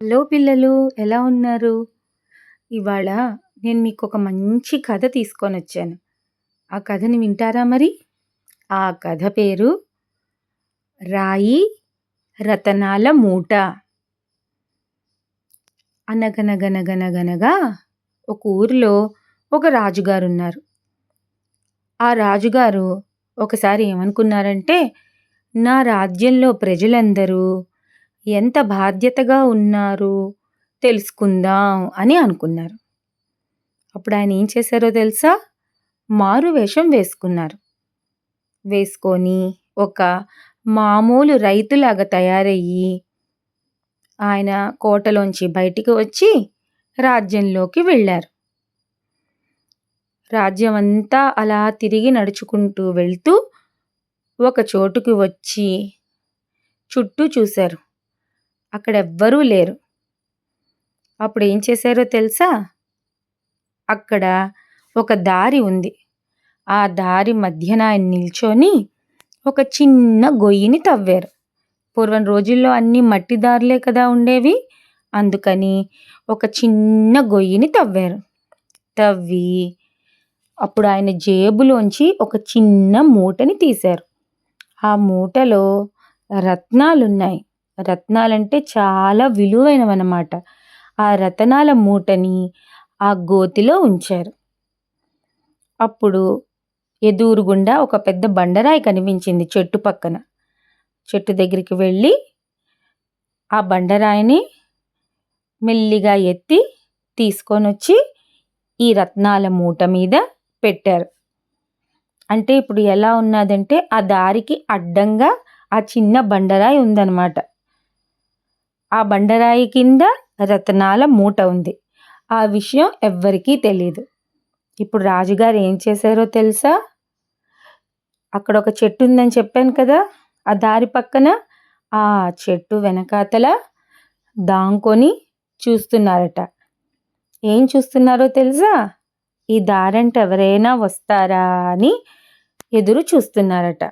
Hello పిల్లలు, ఎలా ఉన్నారు? ఇవాళ నేను మీకొక మంచి కథ తీసుకొనొచ్చాను. ఆ కథని వింటారా మరి? ఆ కథ పేరు 'రాయి రతనాల మూట'. అనగనగనగనగనగా ఒక ఊరిలో ఒక రాజుగారున్నారు. ఆ రాజుగారు ఒకసారి ఏమనుకున్నారంటే, నా రాజ్యంలో ప్రజలందరూ ఎంత బాధ్యతగా ఉన్నారు తెలుసుకుందాం అని అనుకున్నారు. అప్పుడు ఆయన ఏం చేశారో తెలుసా? మారు వేషం వేసుకున్నారు. వేసుకొని ఒక మామూలు రైతులాగా తయారయ్యి ఆయన కోటలోంచి బయటికి వచ్చి రాజ్యంలోకి వెళ్ళారు. రాజ్యం అంతా అలా తిరిగి నడుచుకుంటూ వెళ్తూ ఒక చోటుకి వచ్చి చుట్టూ చూశారు. అక్కడెవ్వరూ లేరు. అప్పుడు ఏం చేశారో తెలుసా? అక్కడ ఒక దారి ఉంది. ఆ దారి మధ్యన ఆయన నిల్చొని ఒక చిన్న గొయ్యిని తవ్వారు. పూర్వం రోజుల్లో అన్నీ మట్టి దారులే కదా ఉండేవి. అందుకని ఒక చిన్న గొయ్యిని తవ్వారు. తవ్వి అప్పుడు ఆయన జేబులోంచి ఒక చిన్న మూటని తీశారు. ఆ మూటలో రత్నాలున్నాయి. రత్నాలంటే చాలా విలువైనవన్నమాట. ఆ రతనాల మూటని ఆ గోతిలో ఉంచారు. అప్పుడు ఎదురుగుండా ఒక పెద్ద బండరాయి కనిపించింది చెట్టు పక్కన. చెట్టు దగ్గరికి వెళ్ళి ఆ బండరాయిని మెల్లిగా ఎత్తి తీసుకొనొచ్చి ఈ రత్నాల మూట మీద పెట్టారు. అంటే ఇప్పుడు ఎలా ఉన్నదంటే ఆ దారికి అడ్డంగా ఆ చిన్న బండరాయి ఉందన్నమాట. ఆ బండరాయి కింద రతనాల మూట ఉంది. ఆ విషయం ఎవ్వరికీ తెలీదు. ఇప్పుడు రాజుగారు ఏం చేశారో తెలుసా? అక్కడ ఒక చెట్టు ఉందని చెప్పాను కదా, ఆ దారి పక్కన. ఆ చెట్టు వెనకాతల దాంకొని చూస్తున్నారట. ఏం చూస్తున్నారో తెలుసా? ఈ దారంట ఎవరైనా వస్తారా అని ఎదురు చూస్తున్నారట.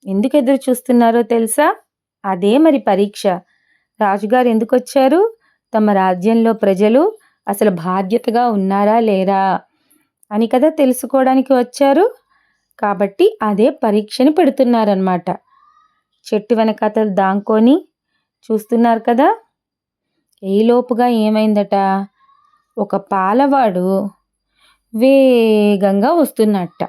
ఎందుకు ఎదురు చూస్తున్నారో తెలుసా? అదే మరి పరీక్ష. రాజుగారు ఎందుకు వచ్చారు? తమ రాజ్యంలో ప్రజలు అసలు బాధ్యతగా ఉన్నారా లేరా అని కదా తెలుసుకోవడానికి వచ్చారు. కాబట్టి అదే పరీక్షని పెడుతున్నారన్నమాట. చెట్టు వెనకాతలు దాంకొని చూస్తున్నారు కదా. ఈలోపుగా ఏమైందట? ఒక పాలవాడు వేగంగా వస్తున్నట్ట.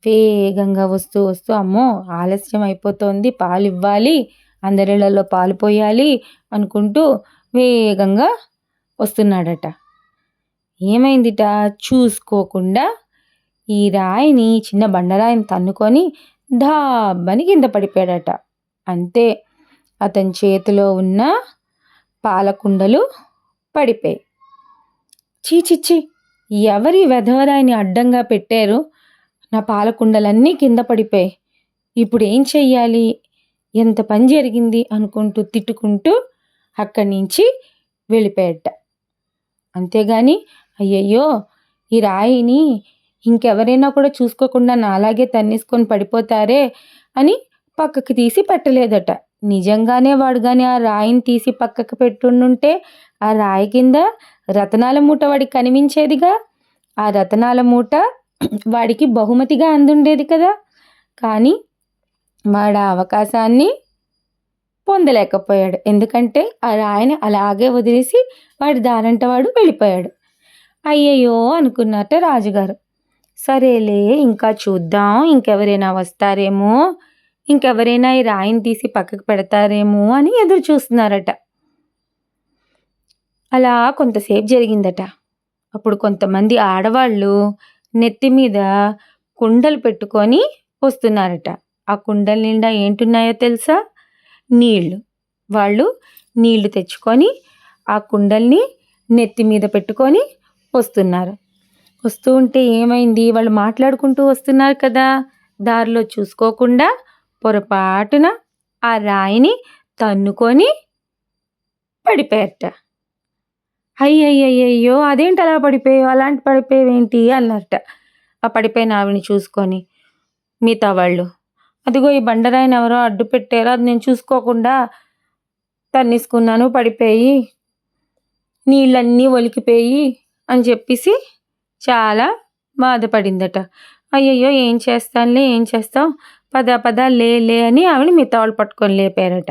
వేగంగా వస్తూ వస్తూ అమ్మో ఆలస్యం అయిపోతోంది, పాలు ఇవ్వాలి, అందరిళ్లలో పాలు పోయాలి అనుకుంటూ వేగంగా వస్తున్నాడట. ఏమైందిట? చూసుకోకుండా ఈ రాయిని, చిన్న బండరాయిని తన్నుకొని ఢాబ్బని కింద పడిపోయాడట. అంతే, అతని చేతిలో ఉన్న పాలకుండలు పడిపోయాయి. చీచిచ్చి, ఎవరి వెధవరాయిని అడ్డంగా పెట్టారు? నా పాలకుండలన్నీ కింద పడిపోయాయి. ఇప్పుడు ఏం చెయ్యాలి? ఎంత పని జరిగింది అనుకుంటూ తిట్టుకుంటూ అక్కడి నుంచి వెళ్ళిపోయాడట. అంతేగాని అయ్యయ్యో ఈ రాయిని ఇంకెవరైనా కూడా చూసుకోకుండా నాలాగే తన్నేసుకొని పడిపోతారే అని పక్కకి తీసి పెట్టలేదట. నిజంగానే వాడు కానీ ఆ రాయిని తీసి పక్కకు పెట్టుండుంటే ఆ రాయి కింద రతనాల మూట వాడికి కనిపించేదిగా. ఆ రతనాల మూట వాడికి బహుమతిగా అందుండేది కదా. కానీ వాడు ఆ అవకాశాన్ని పొందలేకపోయాడు. ఎందుకంటే ఆ రాయిని అలాగే వదిలేసి వాడి దారంట వాడు వెళ్ళిపోయాడు. అయ్యయ్యో అనుకున్నట్ట రాజుగారు. సరేలే, ఇంకా చూద్దాం, ఇంకెవరైనా వస్తారేమో, ఇంకెవరైనా ఈ రాయిని తీసి పక్కకు పెడతారేమో అని ఎదురు చూస్తున్నారట. అలా కొంతసేపు జరిగిందట. అప్పుడు కొంతమంది ఆడవాళ్ళు నెత్తి మీద కుండలు పెట్టుకొని వస్తున్నారట. ఆ కుండల నిండా ఏంటున్నాయో తెలుసా? నీళ్లు. వాళ్ళు నీళ్లు తెచ్చుకొని ఆ కుండల్ని నెత్తి మీద పెట్టుకొని వస్తున్నారు. వస్తూ ఉంటే ఏమైంది? వాళ్ళు మాట్లాడుకుంటూ వస్తున్నారు కదా. దారిలో చూసుకోకుండా పొరపాటున ఆ రాయిని తన్నుకొని పడిపోయారట. అయ్యయ్యయ్యో అదేంటి అలా పడిపోయావు, అలాంటి పడిపోయావేంటి అన్నారట. ఆ పడిపోయిన ఆవిడని చూసుకొని మిగతా వాళ్ళు, అదిగో ఈ బండరాయిని ఎవరో అడ్డు పెట్టారో, అది నేను చూసుకోకుండా తన్నేసుకున్నాను పడిపోయి, నీళ్ళన్నీ ఒలికిపోయి అని చెప్పేసి చాలా బాధపడిందట. అయ్యయ్యో! ఏం చేస్తానులే, ఏం చేస్తాం, పద పద లే అని ఆవిడ మిగతావాళ్ళు పట్టుకొని లేపారట.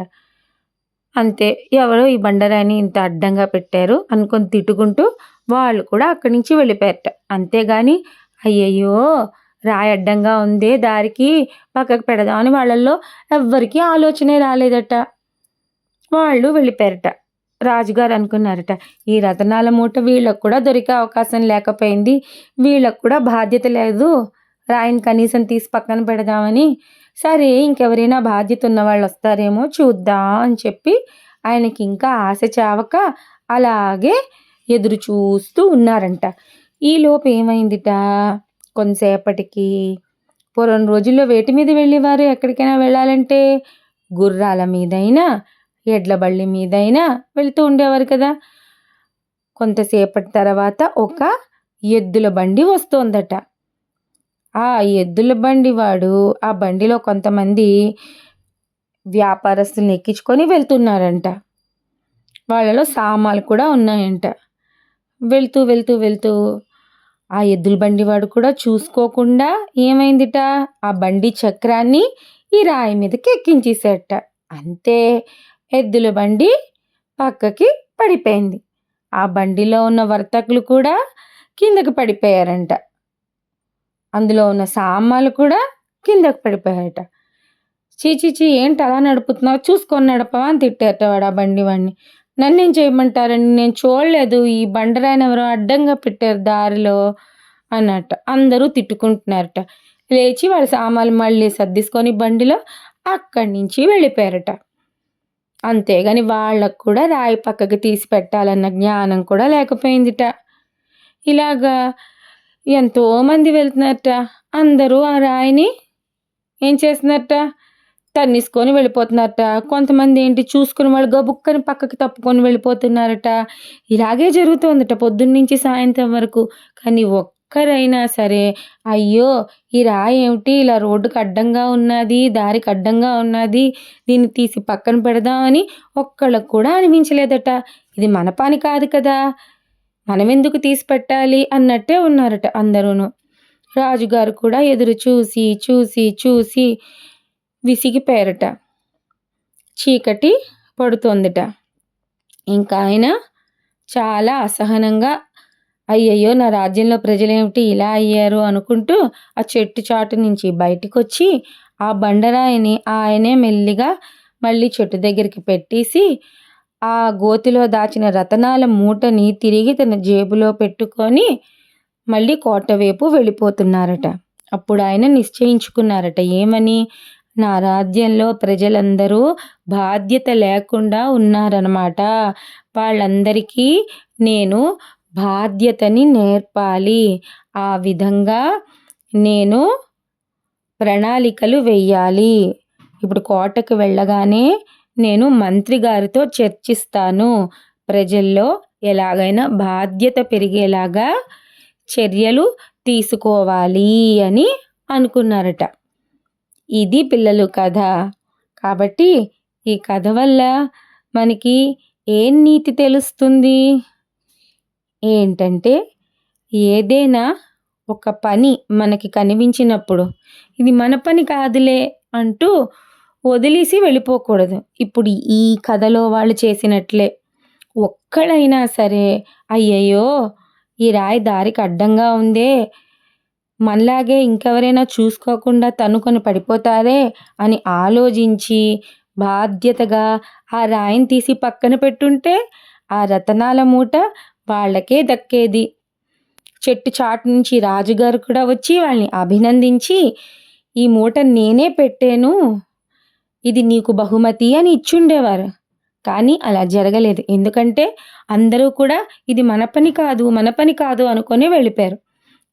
అంతే, ఎవరో ఈ బండరాయిని ఇంత అడ్డంగా పెట్టారు అనుకొని తిట్టుకుంటూ వాళ్ళు కూడా అక్కడి నుంచి వెళ్ళిపోయారట. అంతేగాని అయ్యయ్యో! రాయి అడ్డంగా ఉందే, దారికి పక్కకు పెడదామని వాళ్ళల్లో ఎవ్వరికీ ఆలోచనే రాలేదట. వాళ్ళు వెళ్ళిపోయారట. రాజుగారు అనుకున్నారట, ఈ రతనాల మూట వీళ్ళకు కూడా దొరికే అవకాశం లేకపోయింది, వీళ్ళకు కూడా బాధ్యత లేదు, రాయిని కనీసం తీసి పక్కన పెడదామని. సరే, ఇంకెవరైనా బాధ్యత ఉన్న వాళ్ళు వస్తారేమో చూద్దాం అని చెప్పి ఆయనకి ఇంకా ఆశ చావక అలాగే ఎదురు చూస్తూ ఉన్నారంట. ఈలోపు ఏమైందిట, కొంతసేపటికి పూర్వం రోజుల్లో వేటి మీద వెళ్ళేవారు ఎక్కడికైనా వెళ్ళాలంటే? గుర్రాల మీదైనా, ఎడ్ల బళ్ళి మీదైనా వెళ్తూ ఉండేవారు కదా. కొంతసేపటి తర్వాత ఒక ఎద్దుల బండి వస్తోందట. ఆ ఎద్దుల బండి వాడు ఆ బండిలో కొంతమంది వ్యాపారస్తుల్ని ఎక్కించుకొని వెళ్తున్నారంట. వాళ్ళలో సామాన్లు కూడా ఉన్నాయంట. వెళ్తూ వెళ్తూ వెళ్తూ ఆ ఎద్దుల బండి వాడు కూడా చూసుకోకుండా ఏమైందిట, ఆ బండి చక్రాన్ని ఈ రాయి మీదకి ఎక్కించేసేట. అంతే, ఎద్దుల బండి పక్కకి పడిపోయింది. ఆ బండిలో ఉన్న వర్తకులు కూడా కిందకి పడిపోయారంట. అందులో ఉన్న సామాన్లు కూడా కిందకి పడిపోయారట. చీ ఏంటి అలా నడుపుతున్నావు, చూసుకొని నడపవా అని తిట్టారట వాడు ఆ బండి వాడిని. నన్నేం చేయమంటారండి, నేను చూడలేదు, ఈ బండరాయిని ఎవరో అడ్డంగా పెట్టారు దారిలో అన్నట్ట. అందరూ తిట్టుకుంటున్నారట. లేచి వాళ్ళ సామాన్లు మళ్ళీ సర్దిసుకొని బండిలో అక్కడి నుంచి వెళ్ళిపోయారట. అంతేగాని వాళ్ళకు కూడా రాయి పక్కకి తీసి పెట్టాలన్న జ్ఞానం కూడా లేకపోయిందిట. ఇలాగా ఎంతోమంది వెళ్తున్నారట. అందరూ ఆ రాయిని ఏం చేస్తున్నారట, తన్నేసుకొని వెళ్ళిపోతున్నారట. కొంతమంది ఏంటి, చూసుకుని వాళ్ళు గబుక్కని పక్కకి తప్పుకొని వెళ్ళిపోతున్నారట. ఇలాగే జరుగుతోందట పొద్దున్నుంచి సాయంత్రం వరకు. కానీ ఒక్కరైనా సరే, అయ్యో ఈ రాయి ఏమిటి ఇలా రోడ్డుకి అడ్డంగా ఉన్నది, దారికి అడ్డంగా ఉన్నది, దీన్ని తీసి పక్కన పెడదామని ఒక్కళ్ళకు కూడా అనిపించలేదట. ఇది మన పని కాదు కదా, మనం ఎందుకు తీసి పెట్టాలి అన్నట్టే ఉన్నారట అందరూను. రాజుగారు కూడా ఎదురు చూసి చూసి చూసి విసిగిపోయారట. చీకటి పడుతోందట. ఇంకా ఆయన చాలా అసహనంగా, అయ్యయ్యో నా రాజ్యంలో ప్రజలేమిటి ఇలా అయ్యారు అనుకుంటూ ఆ చెట్టు చాటు నుంచి బయటికి వచ్చి ఆ బండరాయిని ఆయనే మెల్లిగా మళ్ళీ చెట్టు దగ్గరికి పెట్టేసి ఆ గోతిలో దాచిన రతనాల మూటని తిరిగి తన జేబులో పెట్టుకొని మళ్ళీ కోట వైపు వెళ్ళిపోతున్నారట. అప్పుడు ఆయన నిశ్చయించుకున్నారట, ఏమని, నా రాజ్యంలో ప్రజలందరూ బాధ్యత లేకుండా ఉన్నారన్నమాట. వాళ్ళందరికీ నేను బాధ్యతని నేర్పాలి. ఆ విధంగా నేను ప్రణాళికలు వెయ్యాలి. ఇప్పుడు కోటకు వెళ్ళగానే నేను మంత్రి గారితో చర్చిస్తాను. ప్రజల్లో ఎలాగైనా బాధ్యత పెరిగేలాగా చర్యలు తీసుకోవాలి అని అనుకున్నారట. ఇది పిల్లలు కథ. కాబట్టి ఈ కథ వల్ల మనకి ఏం నీతి తెలుస్తుంది ఏంటంటే, ఏదైనా ఒక పని మనకి కనిపించినప్పుడు ఇది మన పని కాదులే అంటూ వదిలేసి వెళ్ళిపోకూడదు. ఇప్పుడు ఈ కథలో వాళ్ళు చేసినట్లే ఒక్కడైనా సరే, అయ్యయ్యో ఈ రాయి దారికి అడ్డంగా ఉందే, మనలాగే ఇంకెవరైనా చూసుకోకుండా తన్నుకొని పడిపోతారే అని ఆలోచించి బాధ్యతగా ఆ రాయిని తీసి పక్కన పెట్టుంటే ఆ రతనాల మూట వాళ్ళకే దక్కేది. చెట్టు చాటు నుంచి రాజుగారు కూడా వచ్చి వాళ్ళని అభినందించి, ఈ మూట నేనే పెట్టాను, ఇది నీకు బహుమతి అని ఇచ్చుండేవారు. కానీ అలా జరగలేదు. ఎందుకంటే అందరూ కూడా ఇది మన పని కాదు, మన పని కాదు అనుకొని వెళ్ళిపోయారు.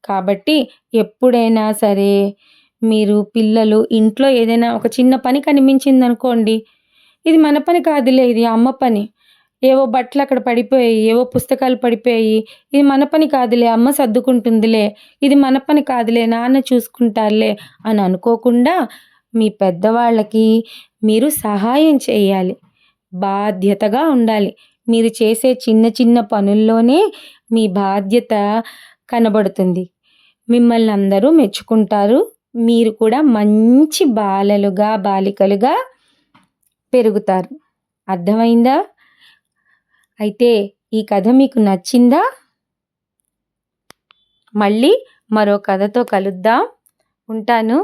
కాబట్టి ఎప్పుడైనా సరే మీరు పిల్లలు ఇంట్లో ఏదైనా ఒక చిన్న పని కనిపించిందనుకోండి, ఇది మన పని కాదులే, ఇది అమ్మ పని, ఏవో బట్టలు అక్కడ పడిపోయాయి, ఏవో పుస్తకాలు పడిపోయాయి, ఇది మన పని కాదులే, అమ్మ సర్దుకుంటుందిలే, ఇది మన పని కాదులే, నాన్న చూసుకుంటారులే అని అనుకోకుండా మీ పెద్దవాళ్ళకి మీరు సహాయం చేయాలి. బాధ్యతగా ఉండాలి. మీరు చేసే చిన్న చిన్న పనుల్లోనే మీ బాధ్యత కనబడుతుంది. మిమ్మల్ని అందరూ మెచ్చుకుంటారు. మీరు కూడా మంచి బాలికలుగా పెరుగుతారు. అర్థమైందా? అయితే ఈ కథ మీకు నచ్చిందా? మళ్ళీ మరో కథతో కలుద్దాం. ఉంటాను.